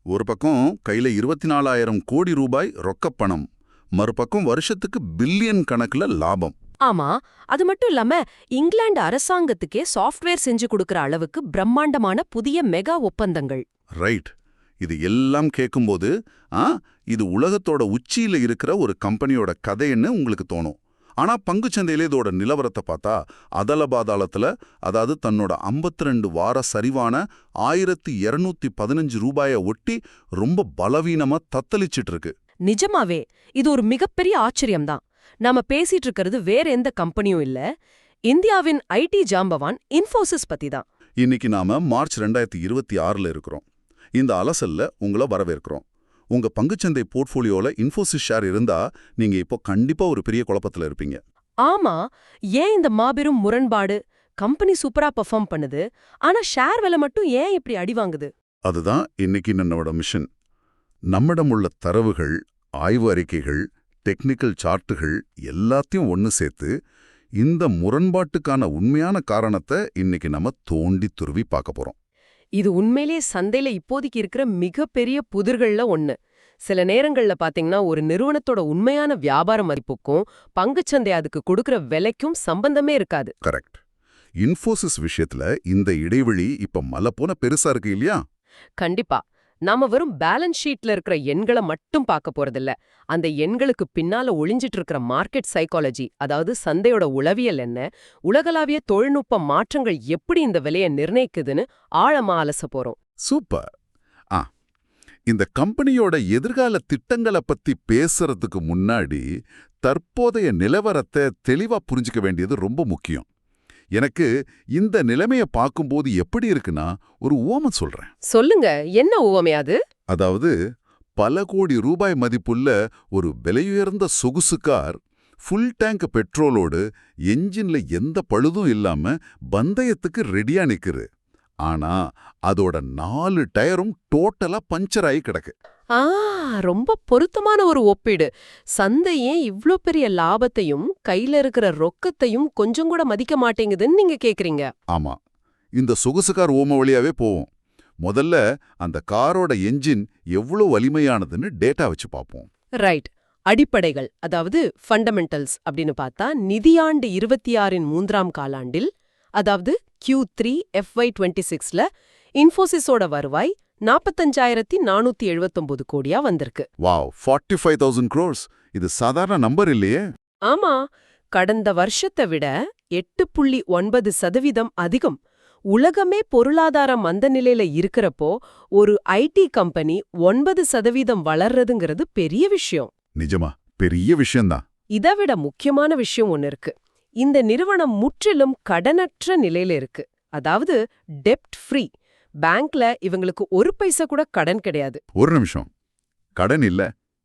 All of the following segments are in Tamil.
ஒரு பக்கம் கையில 24,000 கோடி ரூபாய் ரொக்கப்பணம், மறுபக்கம் வருஷத்துக்கு பில்லியன் கணக்குல லாபம். ஆமா, அது மட்டும் இல்லாம இங்கிலாந்து அரசாங்கத்துக்கே சாஃப்ட்வேர் செஞ்சு கொடுக்கற அளவுக்கு பிரம்மாண்டமான புதிய மெகா ஒப்பந்தங்கள். ரைட். இது எல்லாம் கேட்கும்போது இது உலகத்தோட உச்சியில இருக்கிற ஒரு கம்பெனியோட கதைன்னு உங்களுக்கு தோணும். ஆனா பங்குச்சந்தையிலே இதோட நிலவரத்தை பார்த்தா அதல பாதாளத்துல, அதாவது தன்னோட 52 வார சரிவான 1215 ரூபாயை ஒட்டி ரொம்ப பலவீனமா தத்தளிச்சிட்டு இருக்கு. நிஜமாவே இது ஒரு மிகப்பெரிய ஆச்சரியம்தான். நாம பேசிட்டு இருக்கிறது வேற எந்த கம்பெனியும் இல்ல, இந்தியாவின் ஐடி ஜாம்பவான் இன்ஃபோசிஸ் பத்தி தான். இன்னைக்கு நாம மார்ச் 2026ல இருக்கிறோம். இந்த அலசல்ல உங்களை வரவேற்கிறோம். உங்க பங்குச்சந்தை போர்ட்ஃபோலியோல இன்ஃபோசிஸ் ஷேர் இருந்தா நீங்க இப்போ கண்டிப்பா ஒரு பெரிய குழப்பத்துல இருப்பீங்க. ஆமா, ஏன் இந்த மாபெரும் முரண்பாடு? கம்பெனி சூப்பரா பெர்ஃபார்ம் பண்ணுது, ஆனா ஷேர் விலை மட்டும் ஏன் இப்படி அடி வாங்குது? அதுதான் இன்னைக்கு நம்மளோட மிஷன். நம்மிடம் உள்ள தரவுகள், ஆய்வு அறிக்கைகள், டெக்னிக்கல் சார்ட்டுகள் எல்லாத்தையும் ஒன்னு சேர்த்து இந்த முரண்பாட்டுக்கான உண்மையான காரணத்தை இன்னைக்கு நம்ம தோண்டி துருவி பார்க்க போறோம். இது உண்மையிலே சந்தையில இப்போதைக்கு இருக்கிற மிகப்பெரிய புதிர்கள்ல ஒண்ணு. சில நேரங்கள்ல பாத்தீங்கன்னா ஒரு நிறுவனத்தோட உண்மையான வியாபார மதிப்புக்கும் பங்குச்சந்தை அதுக்கு கொடுக்கற விலைக்கும் சம்பந்தமே இருக்காது. கரெக்ட். இன்ஃபோசிஸ் விஷயத்துல இந்த இடைவெளி இப்ப மலை போன பெருசா இருக்கு இல்லையா? கண்டிப்பா. நாம வெறும் பேலன்ஸ் ஷீட்ல இருக்கிற எண்களை மட்டும் பார்க்க போறதில்ல. அந்த எண்களுக்கு பின்னால ஒளிஞ்சிட்டு இருக்கிற மார்க்கெட் சைக்காலஜி, அதாவது சந்தையோட உளவியல் என்ன, உலகளாவிய தொழில்நுட்ப மாற்றங்கள் எப்படி இந்த விலையை நிர்ணயிக்குதுன்னு ஆழமா அலச போறோம். சூப்பர். இந்த கம்பெனியோட எதிர்கால திட்டங்களை பத்தி பேசுறதுக்கு முன்னாடி தற்போதைய நிலவரத்தை தெளிவா புரிஞ்சுக்க வேண்டியது ரொம்ப முக்கியம். எனக்கு இந்த நிலைமையை பார்க்கும்போது எப்படி இருக்குன்னா ஒரு உவமை சொல்றேன். சொல்லுங்க, என்ன உவமை அது? அதாவது பல கோடி ரூபாய் மதிப்புள்ள ஒரு விலையுயர்ந்த சொகுசு கார் ஃபுல் டேங்க் பெட்ரோலோடு என்ஜின்ல எந்த பழுதும் இல்லாம பந்தயத்துக்கு ரெடியா நிக்குது. ஆனா அதோட 4 டயரும் டோட்டலா பஞ்சர் ஆகி கிடக்கு. ரொம்ப பொருத்தமான ஒரு ஒப்பீடு. சந்தை ஏன் இவ்ளோ பெரிய லாபத்தையும் கையில இருக்கிற ரொக்கத்தையும் கொஞ்சம் கூட மதிக்க மாட்டேங்குதுன்னு நீங்க கேக்குறீங்க. ஆமா, இந்த சொகுசு கார் ஓம வழியாவே போவோம். முதல்ல அந்த காரோட என்ஜின் எவ்வளவு வலிமையானதுன்னு டேட்டா வச்சு பார்ப்போம். ரைட். அடிப்படைகள், அதாவது ஃபண்டமெண்டல்ஸ் அப்படின்னு பார்த்தா நிதியாண்டு 26இன் 3ஆம் காலாண்டில், அதாவது Q3 FY26ல இன்ஃபோசிஸோட வருவாய் 45,479 கோடியா வந்திருக்கு. Wow, 45,000 crores. இது சாதாரண நம்பர் இல்லையே. ஆமா, கடந்த வருஷத்தை விட 8.9% அதிகம். உலகமே பொருளாதார மந்த நிலையில இருக்கிறப்போ ஒரு ஐடி கம்பெனி 9% வளர்றதுங்கிறது பெரிய விஷயம். நிஜமா பெரிய விஷயம்தான். இதை விட முக்கியமான விஷயம் ஒன்னு இருக்கு. இந்த நிறுவனம் முற்றிலும் கடனற்ற நிலையில இருக்கு. அதாவது டெப்ட் ஃப்ரீ. பேங்க்ல இவங்களுக்கு ஒரு பைசா கூட கடன் கிடையாது. ஒரு நிமிஷம், கடன் இல்ல,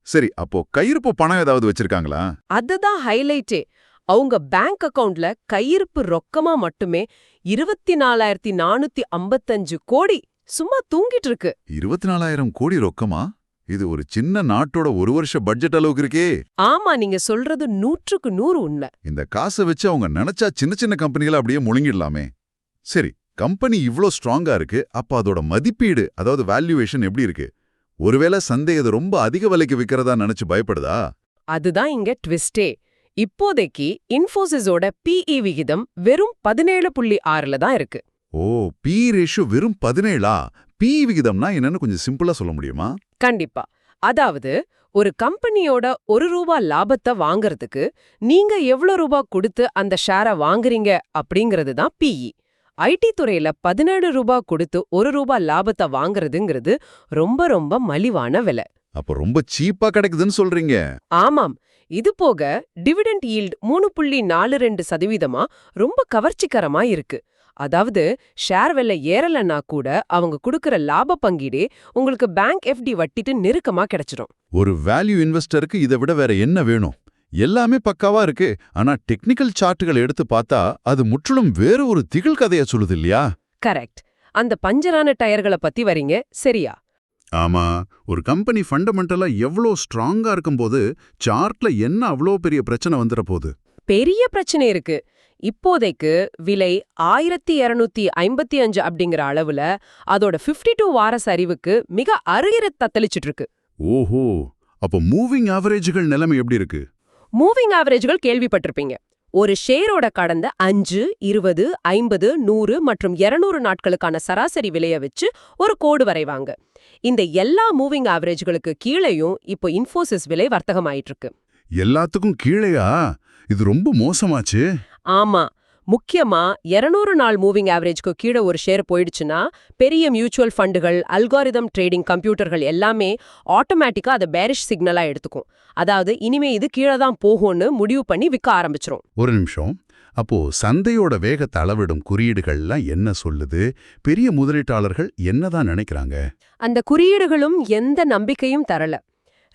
சரி, அப்போ கையிருப்பு பணம் ஏதாவது வச்சிருக்காங்களா? அதுதான் ஹைலைட்டே. அவங்க பேங்க் அக்கவுண்ட்ல கையிருப்பு ரொக்கமா மட்டுமே 24,455 கோடி சும்மா தூங்கிட்டு இருக்கு. 24,000 கோடி ரொக்கமா? இது ஒரு சின்ன நாட்டோட ஒரு வருஷ பட்ஜெட் அளவுக்கு இருக்கே. ஆமா, நீங்க சொல்றது 100க்கு 100 உண்மை. இந்த காசை வச்சு அவங்க நினைச்சா சின்ன சின்ன கம்பெனிகளை அப்படியே முழுங்கிடலாமே. சரி, கம்பெனி இவ்ளோ ஸ்ட்ராங்கா இருக்கு, அப்ப அதோட மதிப்பீடு, அதாவது வேல்யூவேஷன் எப்படி இருக்கு? ஒருவேளை சந்தை அது ரொம்ப அதிக விலைக்கு விக்கிறதா நினைச்சு பயப்படுதா? அதுதான் இங்க ட்விஸ்டே. இப்போதைக்கு இன்ஃபோசிஸோட PE விகிதம் வெறும் 17.6ல தான் இருக்கு. ஓ, பி ரேஷியோ வெறும் 17ஆ? பி விகிதம்னா என்னன்னு கொஞ்சம் சிம்பிளா சொல்ல முடியுமா? கண்டிப்பா. அதாவது ஒரு கம்பெனியோட ₹1 லாபத்தை வாங்கறதுக்கு நீங்க எவ்வளவு ரூபா கொடுத்து அந்த ஷேரை வாங்குறீங்க அப்படிங்கிறது தான் PE. ஐடி துறையில ₹17 கொடுத்து ₹1 லாபத்தை வாங்குறதுங்கிறது ரொம்ப ரொம்ப மலிவான விலை. அப்ப ரொம்ப சீப்பா கிடைக்குதுன்னு சொல்றீங்க. ஆமாம். இது போக டிவிடெண்ட் ஈல்ட் 3.42% ரொம்ப கவர்ச்சிகரமா இருக்கு. அதாவது ஷேர் விலை ஏறலன்னா கூட அவங்க கொடுக்கற லாப பங்கீடே உங்களுக்கு பேங்க் FD வட்டிட்டு நெருக்கமா கிடைச்சிடும். ஒரு வேல்யூ இன்வெஸ்டருக்கு இதை விட வேற என்ன வேணும்? எல்லாமே பக்காவா இருக்கு. ஆனா டெக்னிக்கல் சார்ட்டுகள் எடுத்து பார்த்தா அது முற்றிலும் வேற ஒரு திகில் கதையா சொல்லுது இல்லையா? கரெக்ட். அந்த பஞ்சரான டயர்களை பத்தி வரீங்க, சரியா? ஆமா, ஒரு கம்பெனி ஃபண்டமெண்டலா எவ்வளோ ஸ்ட்ராங்கா இருக்கும்போது சார்ட்ல என்ன அவ்வளோ பெரிய பிரச்சனை வந்துற போகுது? பெரிய பிரச்சனை இருக்கு. இப்போதைக்கு விலை 1255 அப்படிங்கிற அளவுல அதோட 52 வார சரிவுக்கு மிக அருகிற தத்தளிச்சிட்டு இருக்கு. ஓஹோ, அப்போ மூவிங் ஆவரேஜ்கள் நிலைமை எப்படி இருக்கு? மூவிங் ஆவரேஜ்கள் கேள்விப்பட்டிருப்பீங்க. ஒரு ஷேரோட கடந்த 5, 20, 50, 100 மற்றும் 200 நாட்களுக்கான சராசரி விலைய வச்சு ஒரு கோடு வரைவாங்க. இந்த எல்லா மூவிங் ஆவரேஜ்களுக்கு கீழேயும் இப்போ இன்ஃபோசிஸ் விலை வர்த்தகமாயிட்டு இருக்கு. எல்லாத்துக்கும் கீழேயா? இது ரொம்ப மோசமாச்சு. ஆமா, முக்கியமா 200 நாள் மூவிங் ஆவரேஜ்க்கு கீழே ஒரு ஷேர் போயிடுச்சுன்னா பெரிய மியூச்சுவல் ஃபண்டுகள், அல்காரிதம் ட்ரேடிங் கம்ப்யூட்டர்கள் எல்லாமே ஆட்டோமேட்டிக்கா அதை பேரிஷ் சிக்னலா எடுத்துக்கும். அதாவது இனிமே இது கீழே தான் போகும்னு முடிவு பண்ணி விற்க ஆரம்பிச்சிரும். ஒரு நிமிஷம். அப்போ சந்தையோட வேகத்தை அளவிடும் குறியீடுகள்லாம் என்ன சொல்லுது? பெரிய முதலீட்டாளர்கள் என்னதான் நினைக்கிறாங்க? அந்த குறியீடுகளும் எந்த நம்பிக்கையும் தரல.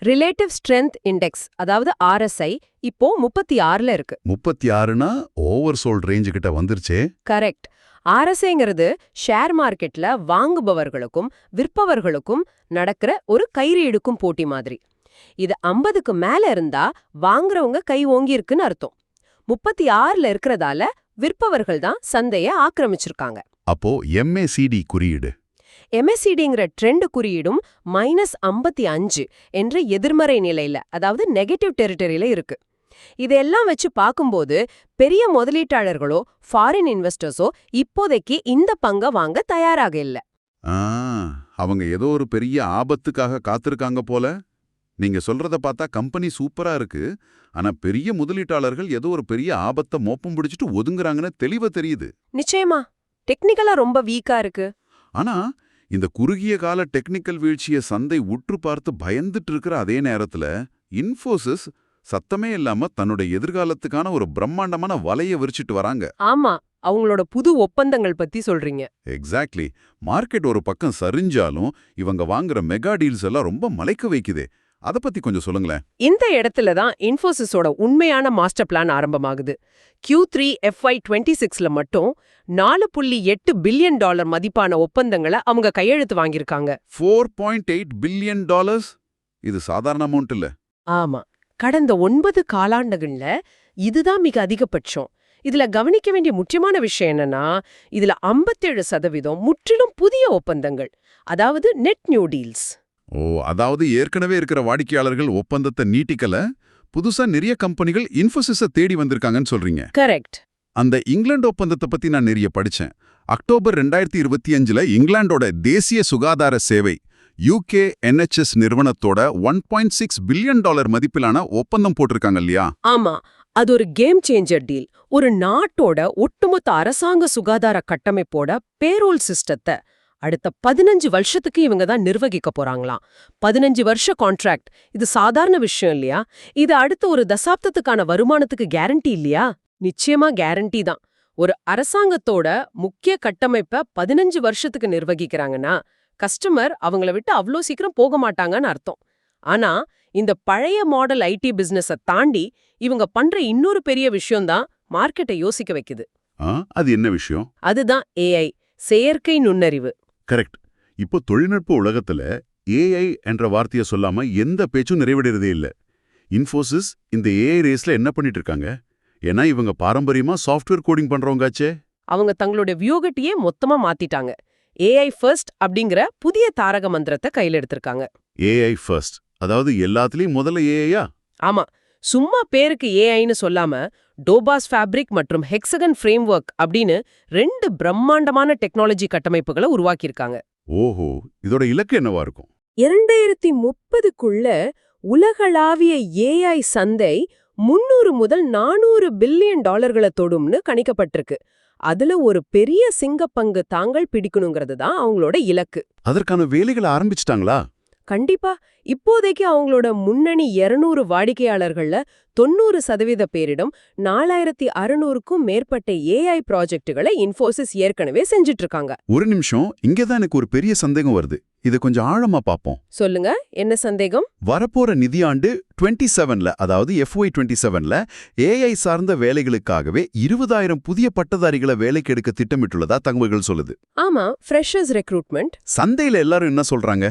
ரிலேட்டிவ் ஸ்ட்ரென்த் இண்டெக்ஸ், அதாவது RSI, இப்போ 36ல இருக்கு. 36னா ஓவர் சோல்ட் ரேஞ்சு கிட்ட வந்துருச்சே. கரெக்ட். RSIங்கிறது ஷேர் மார்க்கெட்ல வாங்குபவர்களுக்கும் விற்பவர்களுக்கும் நடக்கிற ஒரு கயிறு இழுக்கும் போட்டி மாதிரி. இது 50க்கு மேல இருந்தா வாங்குறவங்க கை ஓங்கி இருக்குன்னு அர்த்தம். 36ல இருக்கிறதால விற்பவர்கள் தான் சந்தையை ஆக்கிரமிச்சிருக்காங்க. அப்போ MACD குறியீடு, MACDங்கிற ட்ரெண்ட் குறியீடும் -55 என்ற எதிர்மறை நிலையில, அதாவது நெகட்டிவ் டெரிட்டரியில இருக்கு. இதெல்லாம் வச்சு பார்க்கும்போது பெரிய முதலீட்டாளர்களோ ஃபாரின் இன்வெஸ்டர்ஸோ இப்போதைக்கு இந்த பங்கை வாங்க தயாராக இல்ல. அவங்க ஏதோ ஒரு பெரிய ஆபத்துக்காக காத்திருக்காங்க போல. நீங்க சொல்றத பார்த்தா கம்பெனி சூப்பரா இருக்கு, ஆனா பெரிய முதலீட்டாளர்கள் ஏதோ ஒரு பெரிய ஆபத்தை மோப்பம் பிடிச்சிட்டு ஒதுங்குறாங்கன்னு தெளிவா தெரியுது. நிச்சயமா டெக்னிக்கலா ரொம்ப வீக்கா இருக்கு. ஆனா இந்த குறுகிய கால டெக்னிக்கல் வீழ்ச்சியை சந்தை உற்று பார்த்து பயந்துட்டு இருக்கிற அதே நேரத்துல இன்ஃபோசிஸ் சத்தமே இல்லாம தன்னோட எதிர்காலத்துக்கான ஒரு பிரம்மாண்டமான வலைய விரிச்சிட்டு வராங்க. ஆமா, அவங்களோட புது ஒப்பந்தங்கள் பத்தி சொல்றீங்க. எக்ஸாக்ட்லி. மார்க்கெட் ஒரு பக்கம் சரிஞ்சாலும் இவங்க வாங்குற மெகா டீல்ஸ் எல்லாம் ரொம்ப மலைக்க வைக்குதே. அத பத்தி கொஞ்சம் சொல்லுங்களேன். இந்த இடத்துல தான் இன்ஃபோசிஸோட உண்மையான மாஸ்டர் பிளான் ஆரம்பமாகுது. Q3 FY26ல மட்டும் $4.8 பில்லியன் மதிப்பான ஒப்பந்தங்களை அவங்க கையெழுத்து வாங்கியிருக்காங்க. $4.8 பில்லியன்? இது சாதாரண அமௌண்ட் இல்ல. ஆமா, கடந்த 9 காலாண்டுகள்ல இதுதான் மிக அதிகபட்சம். இதுல கவனிக்க வேண்டிய முக்கியமான விஷயம் என்னன்னா, இதுல 57% முற்றிலும் புதிய ஒப்பந்தங்கள், அதாவது நெட் நியூ டீல்ஸ். ஓ, அதாவது ஏற்கனவே இருக்கிற வாடிக்கையாளர்கள் ஒப்பந்தத்தை நீட்டிக்கல, புதுசா நிறைய கம்பெனிகள் இன்ஃபோசிஸை தேடி வந்திருக்காங்கன்னு சொல்றீங்க. கரெக்ட். அந்த இங்கிலாந்து ஒப்பந்தத்தை பத்தி நான் நிறைய படிச்சேன். அக்டோபர் 2025ல இங்கிலாந்தோட தேசிய சுகாதார சேவை UK NHS நிறுவனத்தோட $1.6 பில்லியன் மதிப்பிலான ஒப்பந்தம் போட்டிருக்காங்க இல்லையா? ஆமா, அது ஒரு கேம் சேஞ்சர் டீல். ஒரு நாட்டோட ஒட்டுமொத்த அரசாங்க சுகாதார கட்டமைப்போட பேரோல் சிஸ்டத்தை அடுத்த 15 வருஷத்துக்கு இவங்க தான் நிர்வகிக்க போறாங்களாம். 15 வருஷ கான்ட்ராக்ட், இது சாதாரண விஷயம் இல்லையா? இது அடுத்த ஒரு தசாப்தத்துக்கான வருமானத்துக்கு கேரண்டி இல்லையா? நிச்சயமா கேரண்டி தான். ஒரு அரசாங்கத்தோட முக்கிய கட்டமைப்பை 15 வருஷத்துக்கு நிர்வகிக்கிறாங்கன்னா கஸ்டமர் அவங்கள விட்டு அவ்வளோ சீக்கிரம் போக மாட்டாங்கன்னு அர்த்தம். ஆனா இந்த பழைய மாடல் IT பிசினஸை தாண்டி இவங்க பண்ற இன்னொரு பெரிய விஷயம்தான் மார்க்கெட்டை யோசிக்க வைக்குது. அது என்ன விஷயம்? அதுதான் AI, செயற்கை நுண்ணறிவு. கரெக்ட். இப்போ தொழில்நுட்ப உலகத்துல AI என்ற வார்த்தையை சொல்லாம எந்த பேச்சும் நிறைவடைறதே இல்ல. இன்ஃபோசிஸ் இந்த AI ரேஸ்ல என்ன பண்ணிட்டு இருக்காங்க? ஏன்னா இவங்க பாரம்பரியமா சாஃப்ட்வேர் கோடிங் பண்றவங்காச்சே. அவங்க தங்களுடைய வியூகட்டியே மொத்தமா மாத்திட்டாங்க. AI ஃபர்ஸ்ட் அப்படிங்கிற புதிய தாரக மந்திரத்தை கையில் எடுத்திருக்காங்க. AI ஃபர்ஸ்ட், அதாவது எல்லாத்துலயும் முதல்ல AIயா? ஆமா, சும்மா பேருக்கு AIன்னு சொல்லாம டோபாஸ் ஃபேப்ரிக் மற்றும் ஹெக்ஸகன் ஃப்ரேம்வொர்க் அப்படின்னு 2 பிரம்மாண்டமான டெக்னாலஜி கட்டமைப்புகளை உருவாக்கியிருக்காங்க. ஓஹோ, இதோட இலக்கு என்னவா இருக்கும்? 2030க்குள்ள உலகளாவிய AI சந்தை 300 முதல் 400 பில்லியன் டாலர்களை தொடும்னு கணிக்கப்பட்டிருக்கு. அதுல ஒரு பெரிய சிங்கப்பங்கு தாங்கள் பிடிக்கணுங்கிறது தான் அவங்களோட இலக்கு. அதற்கான வேலைகளை ஆரம்பிச்சிட்டாங்களா? கண்டிப்பா. இப்போதைக்கு அவங்களோட முன்னணி 200 வாடிக்கையாளர்கள்ல 90% பேரிடம் 4600க்கும் மேற்பட்ட AI ப்ராஜெக்டுகளை இன்ஃபோசிஸ் ஏற்கனவே செஞ்சுட்டு இருக்காங்க. ஒரு நிமிஷம், இங்கதான் எனக்கு ஒரு பெரிய சந்தேகம் வருது. இது கொஞ்சம் ஆழமா பார்ப்போம். சொல்லுங்க, என்ன சந்தேகம்? வரப்போற நிதியாண்டு 27ல, அதாவது FY 27ல AI சார்ந்த வேலைகளுக்காகவே 20,000 புதிய பட்டதாரிகளை வேலைக்கு எடுக்க திட்டமிட்டுள்ளதா தகவல்கள் சொல்லுது. ஆமா, ஃப்ரெஷர்ஸ் ரெக்ரூட்மெண்ட். சந்தையில எல்லாரும் என்ன சொல்றாங்க?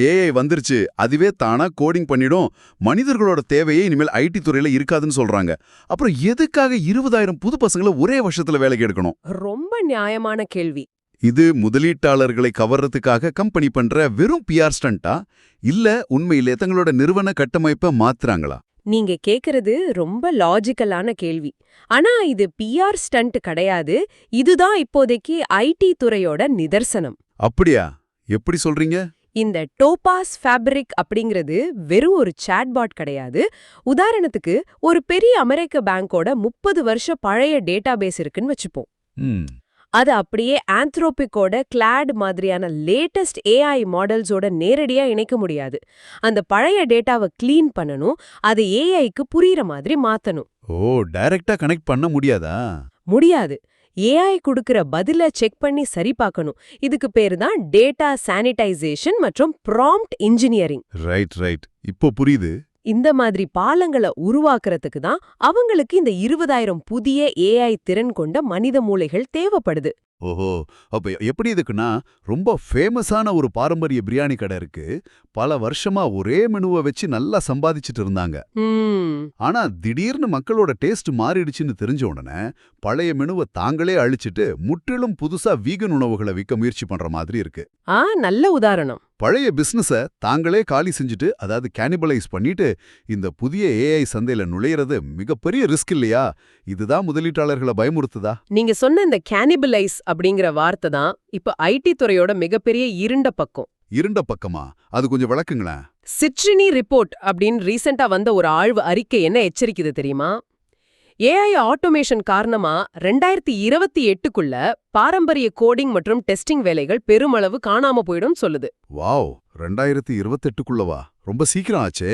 AI வந்துருச்சு, அதுவே தானா கோடிங் பண்ணிடும், மனிதர்களோட தேவையே இனிமேல் IT துறையில இருக்காதுன்னு சொல்றாங்க. அப்புறம் எதுக்காக 20,000 புது பசங்களை ஒரே வருஷத்துல வேலைக்கு எடுக்கணும்? ரொம்ப நியாயமான கேள்வி. இது முதலீட்டாளர்களை கவர்றதுக்காக கம்பெனி பண்ற வெறும் PR ஸ்டண்டா, இல்ல உண்மையிலே தங்களோட நிறுவன கட்டமைப்பை மாத்துறாங்களா? நீங்க கேக்குறது ரொம்ப லாஜிக்கலான கேள்வி. ஆனா இது PR ஸ்டண்ட் கிடையாது. இதுதான் இப்போதைக்கு IT துறையோட நிதர்சனம். அப்படியா? எப்படி சொல்றீங்க? இந்த டோபாஸ் ஃபேப்ரிக் அப்படிங்கிறது வெறும் ஒரு சாட்பாட் கிடையாது. உதாரணத்துக்கு ஒரு பெரிய அமெரிக்க பேங்கோட 30 வருஷ பழைய டேட்டாபேஸ் இருக்குன்னு வச்சுப்போம். அது அப்படியே ஆந்த்ரோபிக்கோட கிளாட் மாதிரியான லேட்டஸ்ட் AI மாடல்ஸோட நேரடியா இணைக்க முடியாது. அந்த பழைய டேட்டாவை க்ளீன் பண்ணணும், அதை AIக்கு புரியுற மாதிரி மாத்தணும். ஓ, டைரக்டா கனெக்ட் பண்ண முடியாதா? முடியாது. AI குடுக்கிற பதில செக் பண்ணி சரி பார்க்கணும். இதுக்கு பேரு தான் டேட்டா சானிடைசேஷன் மற்றும் ப்ராம்ப்ட் இன்ஜினியரிங். ரைட். இப்போ புரியுது. இந்த மாதிரி பாலங்களை உருவாக்குறதுக்கு தான் அவங்களுக்கு இந்த 20,000 புதிய AI திறன் கொண்ட மனித மூளைகள் தேவைப்படுது. ஓஹோ, அப்ப எப்படி இதுக்குன்னா, ரொம்ப ஃபேமஸான ஒரு பாரம்பரிய பிரியாணி கடை இருக்கு. பல வருஷமா ஒரே மெனுவை வச்சு நல்லா சம்பாதிச்சிட்டு இருந்தாங்க. ஆனா திடீர்னு மக்களோட டேஸ்ட் மாறிடுச்சுன்னு தெரிஞ்ச உடனே பழைய மெனுவை தாங்களே அழிச்சிட்டு முற்றிலும் புதுசா வீகன் உணவுகளை விற்க முயற்சி பண்ற மாதிரி இருக்கு. நல்ல உதாரணம். பழைய பிசினஸ தாங்களே காலி செஞ்சுட்டு, அதாவது கேனிபலைஸ் பண்ணிட்டு இந்த புதிய AI சந்தையில நுழையிறது மிகப்பெரிய ரிஸ்க் இல்லையா? இதுதான் முதலீட்டாளர்களை பயமுறுத்துதா? நீங்க சொன்ன இந்த கேனிபலைஸ் அப்படிங்கிற வார்த்தை தான் இப்ப IT துறையோட மிகப்பெரிய இருண்ட பக்கம். இருண்ட பக்கமா? அது கொஞ்சம் விளக்குங்களேன். சிட்ரினி ரிப்போர்ட் அப்படின்னு ரீசெண்டா வந்த ஒரு ஆய்வு அறிக்கை என்ன எச்சரிக்குது தெரியுமா? AI ஆட்டோமேஷன் காரணமா 2028க்குள்ள பாரம்பரிய கோடிங் மற்றும் டெஸ்டிங் வேலைகள் பெருமளவு காணாம போயிடும் சொல்லுது. வாவ், 2028க்குள்ளவா? ரொம்ப சீக்கிரம் ஆச்சே.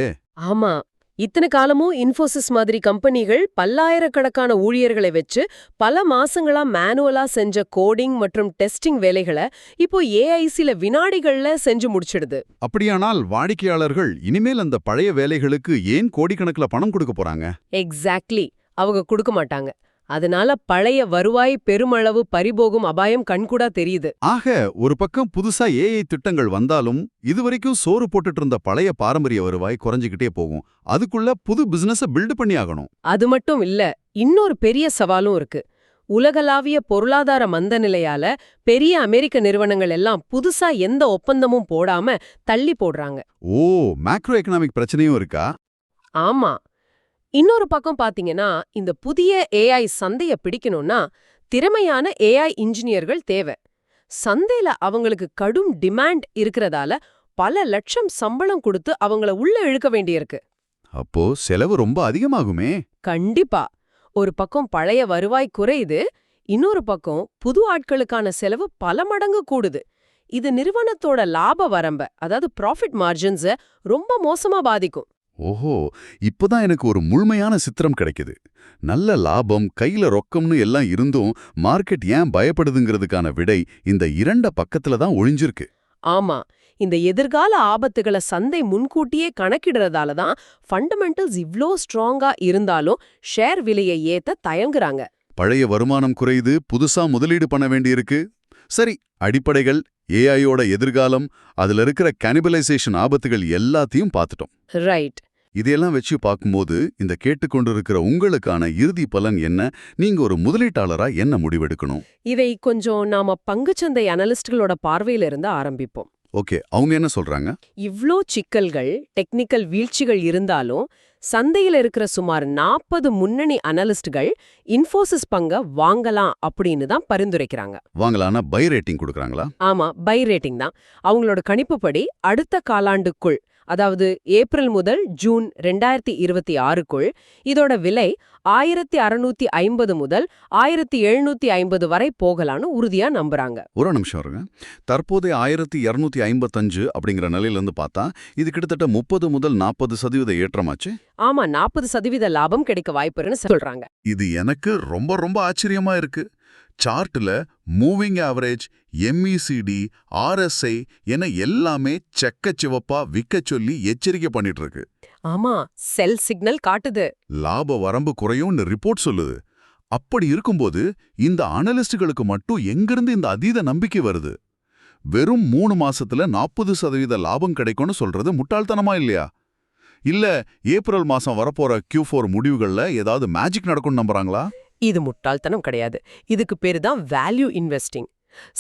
ஆமா, இத்தனை காலமும் இன்ஃபோசிஸ் மாதிரி கம்பெனிகள் பல்லாயிரக்கணக்கான ஊழியர்களை வச்சு பல மாசங்களா மேனுவலா செஞ்ச கோடிங் மற்றும் டெஸ்டிங் வேலைகளை இப்போ AI சில வினாடிகள்ல செஞ்சு முடிச்சிடுது. அப்படியானால் வாடிக்கையாளர்கள் இனிமேல் அந்த பழைய வேலைகளுக்கு ஏன் கோடிக்கணக்குல பணம் கொடுக்க போறாங்க? எக்ஸாக்ட்லி, அவங்க கொடுக்க மாட்டாங்க. அதனால பழைய வருவாய் பெருமளவு பறிபோகும் அபாயம் கண்கூடா தெரியுது. ஆக ஒரு பக்கம் புதுசா AI திட்டங்கள் வந்தாலும் இதுவரைக்கும் சோறு போட்டுட்டு இருந்த பழைய பாரம்பரிய வருவாய் குறைஞ்சிக்கிட்டே போகும். அதுக்குள்ள புது பிசினஸ பில்ட் பண்ணி ஆகணும். அது மட்டும் இல்ல, இன்னொரு பெரிய சவாலும் இருக்கு. உலகளாவிய பொருளாதார மந்த நிலையால பெரிய அமெரிக்க நிறுவனங்கள் எல்லாம் புதுசா எந்த ஒப்பந்தமும் போடாம தள்ளி போடுறாங்க. ஓ, மேக்ரோ எக்கனாமிக் பிரச்சனையும் இருக்கா? ஆமா. இன்னொரு பக்கம் பாத்தீங்கன்னா, இந்த புதிய AI சந்தைய பிடிக்கணும்னா திறமையான AI இன்ஜினியர்கள் தேவை. சந்தையில அவங்களுக்கு கடும் டிமாண்ட் இருக்கிறதால பல லட்சம் சம்பளம் கொடுத்து அவங்கள உள்ள இழுக்க வேண்டியிருக்கு. அப்போ செலவு ரொம்ப அதிகமாகுமே. கண்டிப்பா. ஒரு பக்கம் பழைய வருவாய் குறையுது, இன்னொரு பக்கம் புது ஆட்களுக்கான செலவு பல மடங்கு கூடுது. இது நிறுவனத்தோட லாப வரம்ப, அதாவது ப்ராஃபிட் மார்ஜின்ஸ ரொம்ப மோசமா பாதிக்கும். ஓஹோ, இப்போதான் எனக்கு ஒரு முழுமையான சித்திரம் கிடைக்குது. நல்ல லாபம், கையில ரொக்கம்னு எல்லாம் இருந்தும் மார்க்கெட் ஏன் பயப்படுதுங்கிறதுக்கான விடை இந்த இரண்ட பக்கத்துல தான் ஒளிஞ்சிருக்கு. ஆமா, இந்த எதிர்கால ஆபத்துகளை சந்தை முன்கூட்டியே கணக்கிடுறதால தான் ஃபண்டமெண்டல்ஸ் இவ்ளோ ஸ்ட்ராங்கா இருந்தாலும் ஷேர் விலையை ஏத்த தயங்குறாங்க. பழைய வருமானம் குறையுது, புதுசா முதலீடு பண்ண வேண்டியிருக்கு. சரி, அடிப்படைகள், AIயோட எதிர்காலம், அதுல இருக்கிற கேனிபலைசேஷன் ஆபத்துகள் எல்லாத்தையும் பார்த்துட்டோம். ரைட். இதையெல்லாம் வச்சு பார்க்கும்போது இந்த கேட்டுக்கொண்டிருக்கிற உங்களுக்கான இறுதி பலன் என்ன? நீங்க ஒரு முதலீட்டாளரா என்ன முடிவெடுக்கணும்? இதை கொஞ்சம் நாம பங்குச்சந்தை அனலிஸ்ட்களோட பார்வையில இருந்து ஆரம்பிப்போம். ஓகே, அவங்க என்ன சொல்றாங்க? இவ்ளோ சிக்கல்கள், டெக்னிக்கல் வீழ்ச்சிகள் இருந்தாலும் சந்தையில இருக்கிற சுமார் 40 முன்னணி அனலிஸ்ட்கள் இன்ஃபோசிஸ் பங்க வாங்கலாம் அப்படின்னு தான் பரிந்துரைக்கிறாங்க. வாங்கலாம்னா பை ரேட்டிங் கொடுக்கறாங்களா? ஆமா, பை ரேட்டிங் தான். அவங்களோட கணிப்புப்படி அடுத்த காலாண்டுக்குள், அதாவது ஏப்ரல் முதல் ஜூன் 2026க்குள் இதோட விலை 1650 முதல் 1750 வரை போகலான்னு உறுதியா நம்புறாங்க. ஒரு நிமிஷம் இருங்க. தற்போதைய 1255 அப்படிங்கிற நிலையிலிருந்து பார்த்தா இது கிட்டத்தட்ட 30 முதல் 40% ஏற்றமாச்சு. ஆமா, 40% லாபம் கிடைக்க வாய்ப்புன்னு சொல்றாங்க. இது எனக்கு ரொம்ப ரொம்ப ஆச்சரியமா இருக்கு. சார்ட்ல மூவிங் ஆவரேஜ், MECD, RSI என எல்லாமே செக்கச்சிவப்பா விற்கச் சொல்லி எச்சரிக்கை பண்ணிட்டு இருக்கு. ஆமா, செல் சிக்னல் காட்டுது. லாப வரம்பு குறையும்னு ரிப்போர்ட் சொல்லுது. அப்படி இருக்கும்போது இந்த அனலிஸ்டுகளுக்கு மட்டும் எங்கிருந்து இந்த அதீத நம்பிக்கை வருது? வெறும் 3 மாசத்துல 40% லாபம் கிடைக்கும்னு சொல்றது முட்டாள்தனமா இல்லையா? இல்ல ஏப்ரல் மாசம் வரப்போற Q4 முடிவுகள்ல ஏதாவது மேஜிக் நடக்கும்னு நம்புறாங்களா? இது முட்டாள்தனம் கிடையாது. இதுக்கு பேரு தான் வேல்யூ இன்வெஸ்டிங்.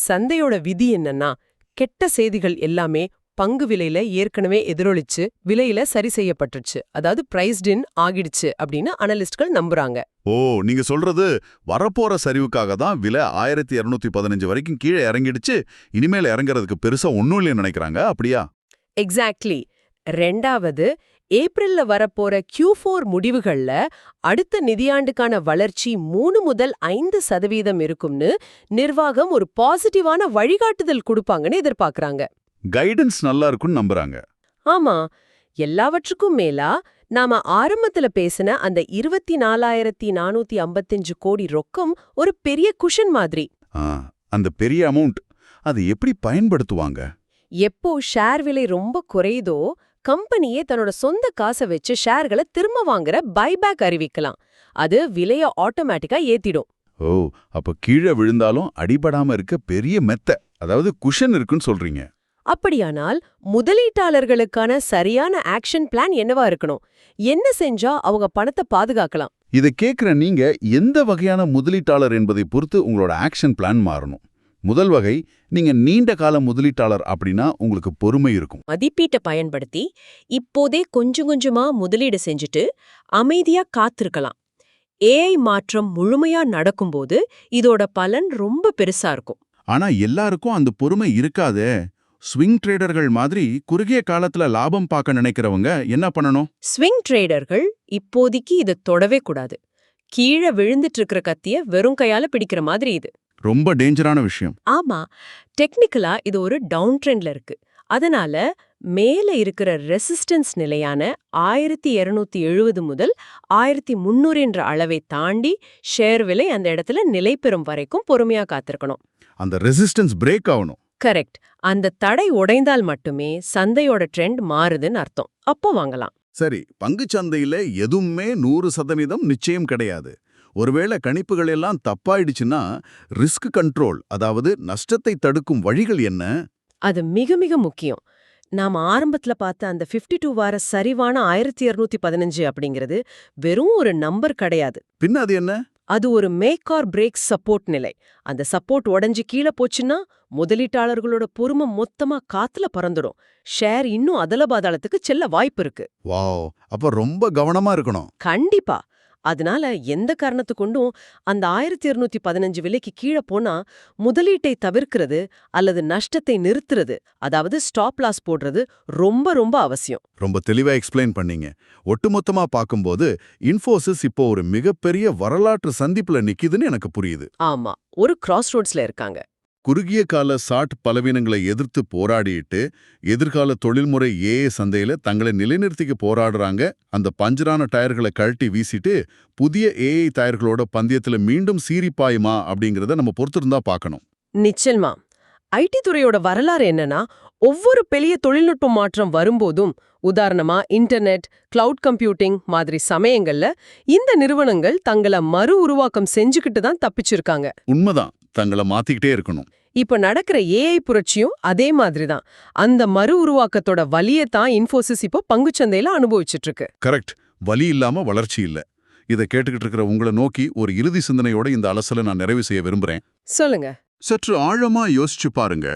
சந்தையோட விதி என்னன்னா, கெட்ட செய்திகள் எல்லாமே பங்கு விலையில ஏற்கனவே எதிரொலிச்சு விலையில சரி செய்யப்பட்டுருச்சு, அதாவது பிரைஸ்ட் இன் ஆகிடுச்சு அப்படின்னு அனலிஸ்ட்கள் நம்புறாங்க. ஓ, நீங்க சொல்றது வரப்போற சரிவுக்காக தான் விலை 1215 வரைக்கும் கீழே இறங்கிடுச்சு, இனிமேல் இறங்குறதுக்கு பெருசா ஒன்னும் இல்லைன்னு நினைக்கிறாங்க, அப்படியா? எக்ஸாக்ட்லி. ரெண்டாவது, ஏப்ரல்ல வரப்போற Q4 முடிவுகள்ல அடுத்த நிதியாண்டுக்கான வளர்ச்சி 3 முதல் 5% இருக்கும்னு நிர்வாகம் ஒரு பாசிட்டிவான வழிகாட்டுதல் கொடுப்பாங்கன்னு எதிர்பார்க்கறாங்க. கைடன்ஸ் நல்லா இருக்கும்னு நம்புறாங்க. ஆமா, எல்லாவற்றுக்கும் மேலா நாம ஆரம்பத்துல பேசின அந்த 24,455 கோடி ரொக்கம் ஒரு பெரிய குஷன் மாதிரி. அந்த பெரிய அமௌண்ட் அது எப்படி பயன்படுத்துவாங்க? எப்போ ஷேர் விலை ரொம்ப குறையுதோ, கம்பெனியே தன்னோட சொந்த காசை வச்சு ஷேர்களை திரும்ப வாங்குற பைபேக் அறிவிக்கலாம். அது விலைய ஆட்டோமேட்டிக்கா ஏத்திடும். ஓ, அப்ப கீழே விழுந்தாலும் அடிபடாம இருக்க பெரிய மெத்த, அதாவது குஷன் இருக்குன்னு சொல்றீங்க. அப்படியானால் முதலீட்டாளர்களுக்கான சரியான ஆக்ஷன் பிளான் என்னவா இருக்கணும்? என்ன செஞ்சா அவங்க பணத்தை பாதுகாக்கலாம்? இதை கேட்குற நீங்க எந்த வகையான முதலீட்டாளர் என்பதை பொறுத்து உங்களோட ஆக்ஷன் பிளான் மாறணும். முதல் வகை, நீங்க நீண்ட கால முதலீட்டாளர் அப்படின்னா உங்களுக்கு பொறுமை இருக்கும். மதிப்பீட்டை பயன்படுத்தி இப்போதே கொஞ்சம் கொஞ்சமா முதலீடு செஞ்சுட்டு அமைதியா காத்திருக்கலாம். AI மாற்றம் முழுமையா நடக்கும்போது இதோட பலன் ரொம்ப பெருசா இருக்கும். ஆனா எல்லாருக்கும் அந்த பொறுமை இருக்காதே. ஸ்விங் ட்ரேடர்கள் மாதிரி குறுகிய காலத்துல லாபம் பார்க்க நினைக்கிறவங்க என்ன பண்ணணும்? ஸ்விங் ட்ரேடர்கள் இப்போதைக்கு இதை தொடவே கூடாது. கீழே விழுந்துட்டு இருக்கிற கத்திய வெறும் கையால பிடிக்கிற மாதிரி இது. ரொம்ப டேஞ்சரான விஷயம். ஆமா, டெக்னிக்கலா இது ஒரு டவுன் ட்ரெண்ட்ல இருக்கு. அதனால மேல இருக்கிற ரெசிஸ்டன்ஸ் நிலையான 1270 முதல் 1300 என்ற அளவை தாண்டி ஷேர் விலை அந்த இடத்துல நிலை பெறும் வரைக்கும் பொறுமையா காத்திருக்கணும். அந்த ரெசிஸ்டன்ஸ் பிரேக் ஆகணும். கரெக்ட். அந்த தடை உடைந்தால் மட்டுமே சந்தையோட ட்ரெண்ட் மாறுதுன்னு அர்த்தம். அப்போ வாங்கலாம். சரி, பங்குச்சந்தையில எதுவுமே 100% நிச்சயம் கிடையாது. ஒருவேளை கணிப்புகள் எல்லாம் தப்பாயிடுச்சுன்னா ரிஸ்க் கண்ட்ரோல், அதாவது நஷ்டத்தை தடுக்கும் வழிகள் என்ன? அது மிக மிக முக்கியம். நாம ஆரம்பத்துல பார்த்த அந்த 52 வார சரிவான 1215 அப்படிங்கிறது வெறும் ஒரு நம்பர் கிடையாது. பின்ன அது என்ன? அது ஒரு மேக் ஆர் பிரேக் சப்போர்ட் நிலை. அந்த சப்போர்ட் உடைஞ்சு கீழே போச்சுன்னா முதலீட்டாளர்களோட பொறுமை மொத்தமா காத்துல பறந்துடும். ஷேர் இன்னும் அதல பாதாளத்துக்கு செல்ல வாய்ப்பு இருக்கு. வாவ், அப்ப ரொம்ப கவனமா இருக்கணும். கண்டிப்பா. அதனால எந்த காரணத்து கொண்டும் அந்த 1215 விலைக்கு கீழே போனா முதலீட்டை தவிர்க்கிறது அல்லது நஷ்டத்தை நிறுத்துறது, அதாவது ஸ்டாப் லாஸ் போடுறது ரொம்ப ரொம்ப அவசியம். ரொம்ப தெளிவா எக்ஸ்பிளைன் பண்ணீங்க. ஒட்டுமொத்தமா பார்க்கும்போது இன்ஃபோசிஸ் இப்போ ஒரு மிகப்பெரிய வரலாற்று சந்திப்புல நிக்குதுன்னு எனக்கு புரியுது. ஆமா, ஒரு கிராஸ் ரோட்ஸ்ல இருக்காங்க. குறுகிய கால சாட் பலவீனங்களை எதிர்த்து போராடிட்டு எதிர்கால தொழில்முறை AI சந்தையில தங்களை நிலைநிறுத்திக்க போராடுறாங்க. அந்த பஞ்சரான டயர்களை கழட்டி வீசிட்டு புதிய AI டயர்களோட பந்தயத்துல மீண்டும் சீரிப்பாயுமா அப்படிங்கறத நம்ம பொறுத்திருந்தா பார்க்கணும். நிச்சயமா. IT துறையோட வரலாறு என்னன்னா, ஒவ்வொரு பெரிய தொழில்நுட்ப மாற்றம் வரும்போதும், உதாரணமா இன்டர்நெட், கிளவுட் கம்ப்யூட்டிங் மாதிரி சமயங்கள்ல இந்த நிறுவனங்கள் தங்களை மறு உருவாக்கம் செஞ்சுக்கிட்டு தான் தப்பிச்சிருக்காங்க. உண்மைதான், தங்களை மாத்திக்கிட்டே இருக்கணும். இப்ப நடக்கிற AI புரட்சியும் அதே மாதிரி தான். அந்த மறு உருவாக்கத்தோட வலியத்தான் இன்ஃபோசிஸ் இப்போ பங்குச்சந்தையில அனுபவிச்சுட்டு இருக்கு. கரெக்ட். வலி இல்லாம வளர்ச்சி இல்ல. இதை கேட்டுக்கிட்டு இருக்கிற உங்களை நோக்கி ஒரு இறுதி சிந்தனையோட இந்த அலசலை நான் நிறைவு செய்ய விரும்புறேன். சொல்லுங்க. சற்று ஆழமா யோசிச்சு பாருங்க.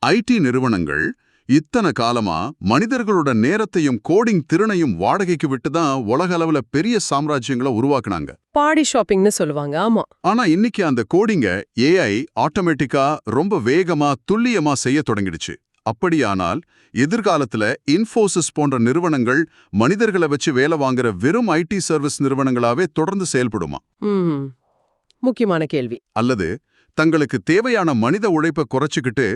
IT நிறுவனங்கள் இத்தனை காலமா மனிதர்களோட நேரத்தையும் கோடிங் திறனையும் வாடகைக்கு விட்டு தான் உலக அளவுல பெரிய சாம்ராஜ்யங்களை உருவாக்குனாங்க. பாடி ஷாப்பிங்னு சொல்லுவாங்க. ஆமா. ஆனா இன்னைக்கு அந்த கோடிங்க AI ஆட்டோமேட்டிக்கா ரொம்ப வேகமா துல்லியமா செய்ய தொடங்கிடுச்சு. அப்படியானால் எதிர்காலத்துல இன்ஃபோசிஸ் போன்ற நிறுவனங்கள் மனிதர்களை வச்சு வேலை வாங்குற வெறும் IT சர்வீஸ் நிறுவனங்களாவே தொடர்ந்து செயல்படுமா? முக்கியமான கேள்வி. அல்லது தங்களுக்கு தேவையான மனித உழைப்பை குறைச்சுக்கிட்டு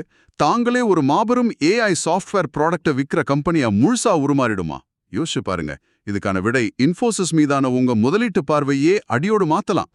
தாங்களே ஒரு மாபெரும் AI சாஃப்ட்வேர் ப்ராடக்டை விற்கிற கம்பெனியா முழுசா உருமாறிடுமா? யோசிச்சு பாருங்க. இதுக்கான விடை இன்ஃபோசிஸ் மீதான உங்க முதலீட்டு பார்வையே அடியோடு மாத்தலாம்.